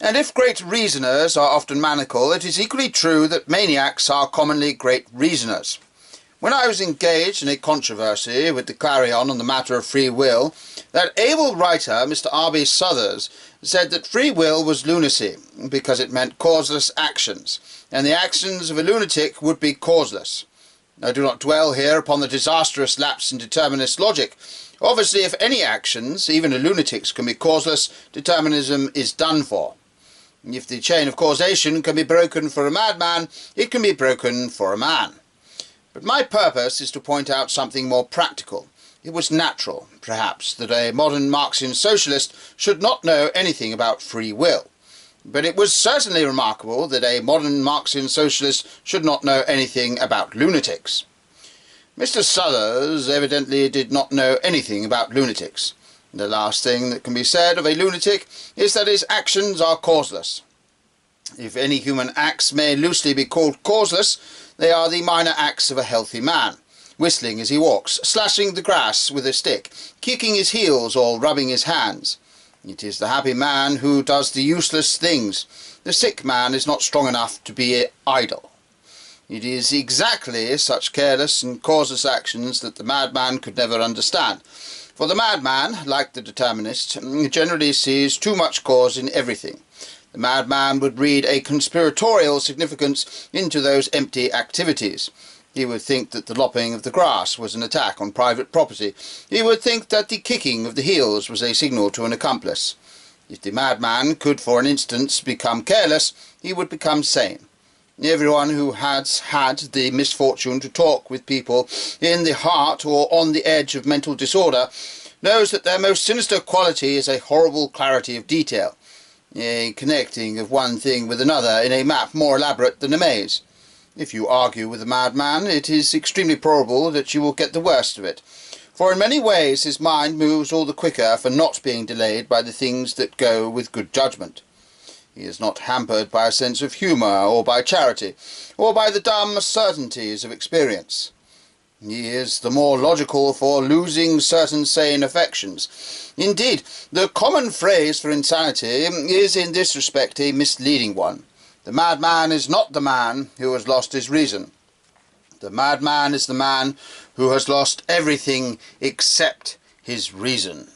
And if great reasoners are often maniacal, it is equally true that maniacs are commonly great reasoners. When I was engaged in a controversy with the Clarion on the matter of free will, that able writer, Mr. R.B. Suthers, said that free will was lunacy, because it meant causeless actions, and the actions of a lunatic would be causeless. I do not dwell here upon the disastrous lapse in determinist logic. Obviously, if any actions, even a lunatic's, can be causeless, determinism is done for. If the chain of causation can be broken for a madman, it can be broken for a man. But my purpose is to point out something more practical. It was natural, perhaps, that a modern Marxian socialist should not know anything about free will. But it was certainly remarkable that a modern Marxian socialist should not know anything about lunatics. Mr. Suthers evidently did not know anything about lunatics. The last thing that can be said of a lunatic is that his actions are causeless. If any human acts may loosely be called causeless, they are the minor acts of a healthy man, whistling as he walks, slashing the grass with a stick, kicking his heels or rubbing his hands. It is the happy man who does the useless things. The sick man is not strong enough to be idle. It is exactly such careless and causeless actions that the madman could never understand. For the madman, like the determinist, generally sees too much cause in everything. The madman would read a conspiratorial significance into those empty activities. He would think that the lopping of the grass was an attack on private property. He would think that the kicking of the heels was a signal to an accomplice. If the madman could for an instant become careless, he would become sane. Everyone who has had the misfortune to talk with people in the heart or on the edge of mental disorder knows that their most sinister quality is a horrible clarity of detail, a connecting of one thing with another in a map more elaborate than a maze. If you argue with a madman, it is extremely probable that you will get the worst of it, for in many ways his mind moves all the quicker for not being delayed by the things that go with good judgment. He is not hampered by a sense of humour, or by charity, or by the dumb certainties of experience. He is the more logical for losing certain sane affections. Indeed, the common phrase for insanity is in this respect a misleading one. The madman is not the man who has lost his reason. The madman is the man who has lost everything except his reason.